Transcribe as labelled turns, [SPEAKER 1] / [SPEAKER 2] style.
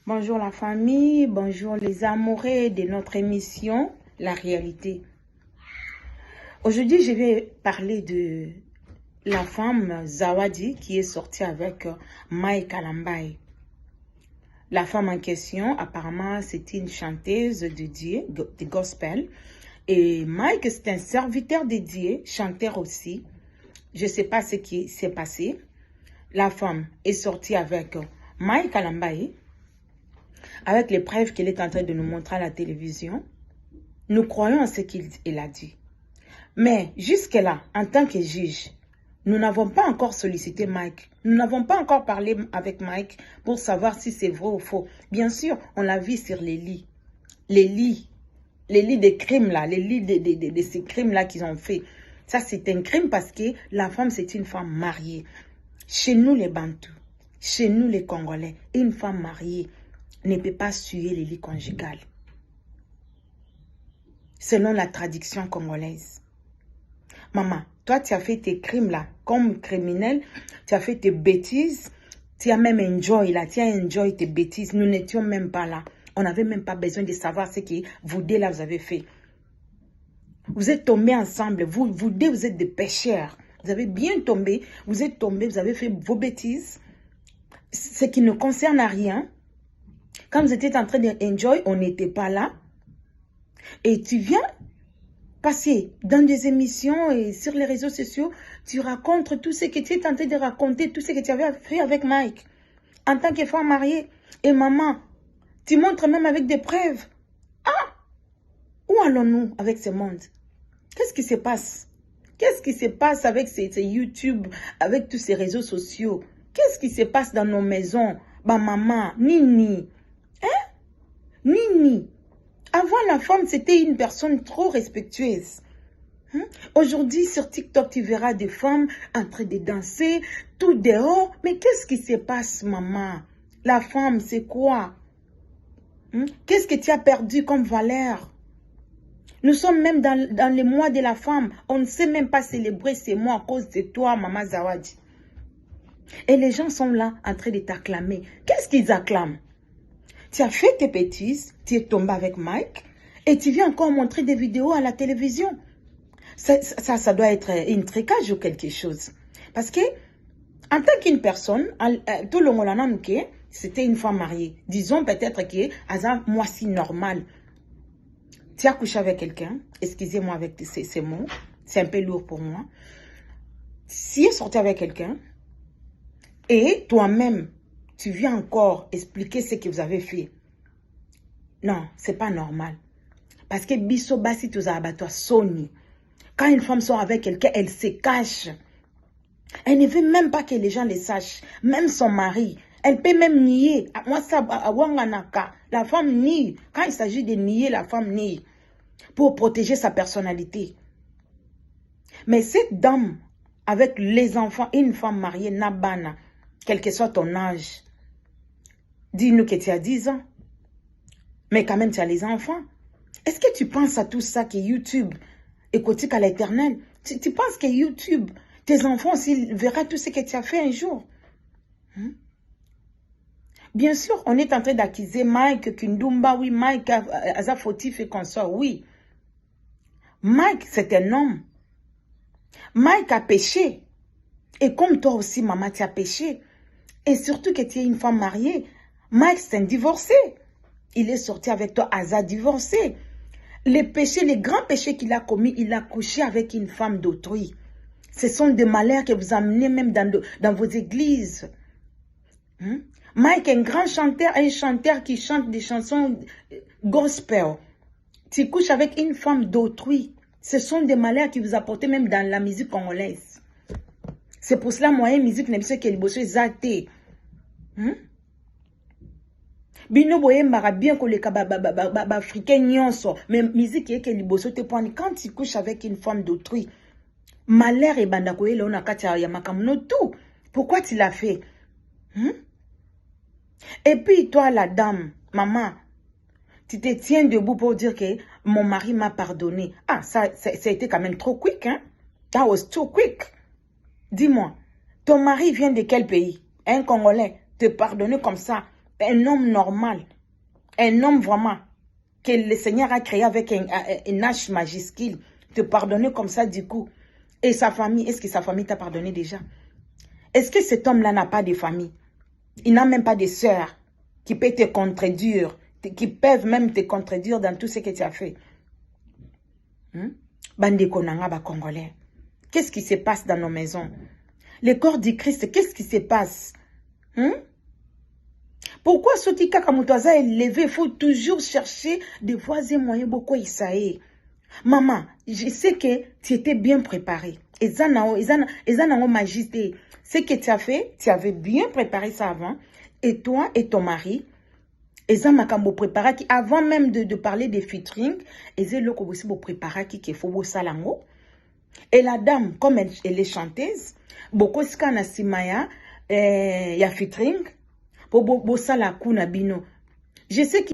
[SPEAKER 1] Bonjour la famille, bonjour les amoureux de notre émission La Réalité. Aujourd'hui, je vais parler de la femme Zawadi qui est sortie avec Mike Alambaye. La femme en question, apparemment, c'est une chanteuse de Dieu, de gospel. Et Mike, c'est un serviteur de Dieu, chanteur aussi. Je ne sais pas ce qui s'est passé. La femme est sortie avec Mike Alambaye, avec les preuves qu'il est en train de nous montrer à la télévision. Nous croyons à ce qu'il a dit. Mais jusque-là, en tant que juge, nous n'avons pas encore sollicité Mike. Nous n'avons pas encore parlé avec Mike pour savoir si c'est vrai ou faux. Bien sûr, on l'a vu sur les lits. Les lits des crimes là, les lits de ces crimes là qu'ils ont fait. Ça, c'est un crime parce que la femme, c'est une femme mariée. Chez nous, les Bantous, chez nous, les Congolais, une femme mariée ne peut pas suer les lits conjugales. Selon la tradition congolaise. Maman, toi, tu as fait tes crimes là, comme criminel, tu as fait tes bêtises, tu as même enjoy là, tu as enjoy tes bêtises. Nous n'étions même pas là. On n'avait même pas besoin de savoir ce que vous deux là, vous avez fait. Vous êtes tombés ensemble, vous deux, vous êtes des pécheurs. Vous avez bien tombé, vous êtes tombés, vous avez fait vos bêtises. Ce qui ne concerne à rien. Quand vous étiez en train d'enjoy, on n'était pas là. Et tu viens passer dans des émissions et sur les réseaux sociaux, tu racontes tout ce que tu es en train de raconter, tout ce que tu avais fait avec Mike. En tant que femme mariée. Et maman, tu montres même avec des preuves. Ah! Où allons-nous avec ce monde? Qu'est-ce qui se passe? Qu'est-ce qui se passe avec ces YouTube, avec tous ces réseaux sociaux? Qu'est-ce qui se passe dans nos maisons? Bah maman, Nini. Hein? Nini. Avant, la femme, c'était une personne trop respectueuse. Hein? Aujourd'hui, sur TikTok, tu verras des femmes en train de danser, tout dehors. Mais qu'est-ce qui se passe, maman? La femme, c'est quoi? Hein? Qu'est-ce que tu as perdu comme valeur? Nous sommes même dans les mois de la femme. On ne sait même pas célébrer ces mois à cause de toi, maman Zawadi. Et les gens sont là en train de t'acclamer. Qu'est-ce qu'ils acclament? Tu as fait tes bêtises, tu es tombé avec Mike et tu viens encore montrer des vidéos à la télévision. Ça doit être une tricage ou quelque chose. Parce que, en tant qu'une personne, tout le monde c'était une femme mariée. Disons peut-être que, moi, si normal. Tu as couché avec quelqu'un, excusez-moi avec ces mots, c'est un peu lourd pour moi. Si tu es sorti avec quelqu'un et toi-même, tu viens encore expliquer ce que vous avez fait. Non, c'est pas normal. Parce que biso basi tous abattoirs soni. Quand une femme sort avec quelqu'un, elle se cache. Elle ne veut même pas que les gens le sachent. Même son mari. Elle peut même nier. Moi, ça, à Wanganaka, la femme nie. Quand il s'agit de nier, la femme nie. Pour protéger sa personnalité. Mais cette dame, avec les enfants, une femme mariée, Nabana, quel que soit ton âge, dis-nous que tu as 10 ans. Mais quand même, tu as les enfants. Est-ce que tu penses à tout ça que YouTube est cotique à l'éternel? Tu penses que YouTube, tes enfants aussi verront tout ce que tu as fait un jour? Bien sûr, on est en train d'accuser Mike Kindumba. Oui, Mike a fautif et consort. Oui. Mike, c'est un homme. Mike a péché. Et comme toi aussi, maman, tu as péché. Et surtout que tu es une femme mariée. Mike, c'est un divorcé. Il est sorti avec toi, Aza divorcé. Les péchés, les grands péchés qu'il a commis, il a couché avec une femme d'autrui. Ce sont des malheurs que vous amenez même dans vos églises. Mike est un grand chanteur, un chanteur qui chante des chansons gospel. Tu couches avec une femme d'autrui. Ce sont des malheurs qui vous apportent même dans la musique congolaise. C'est pour cela, moi, musique n'est pas ce qu'elle bosse zaté. Bino boyembara bien que les africains nyonso, mais musique est que liboso te point quand tu couches avec une femme d'autrui. Malheur et bandakoye le ona katia ya makamuno tout. Pourquoi tu l'as fait? Et puis toi la dame, maman, tu te tiens debout pour dire que mon mari m'a pardonné. Ah, ça a été quand même trop quick, hein? That was too quick. Dis-moi, ton mari vient de quel pays? Un Congolais te pardonner comme ça. un homme normal, un homme vraiment, que le Seigneur a créé avec un H majuscule, te pardonner comme ça du coup. Et sa famille, est-ce que sa famille t'a pardonné déjà? Est-ce que cet homme-là n'a pas de famille? Il n'a même pas de sœurs qui peuvent te contredire, qui peuvent même te contredire dans tout ce que tu as fait. Bande Konanga ba Congolais. Qu'est-ce qui se passe dans nos maisons? Le corps du Christ, qu'est-ce qui se passe? Pourquoi Sotika Kamutaza est levé? Il faut toujours chercher des voies et moyens beaucoup essayer. Maman, je sais que tu étais bien préparée. Ezanao majesté. Ce que tu as fait, tu avais bien préparé ça avant. Et toi et ton mari, Ezamakambo préparé qui avant même de parler de featuring, Ezelo aussi préparé qui faut beau salango. Et la dame, comme elle est chanteuse, beaucoup skana simaya ya featuring, pour beau sala kuna bino. Je sais que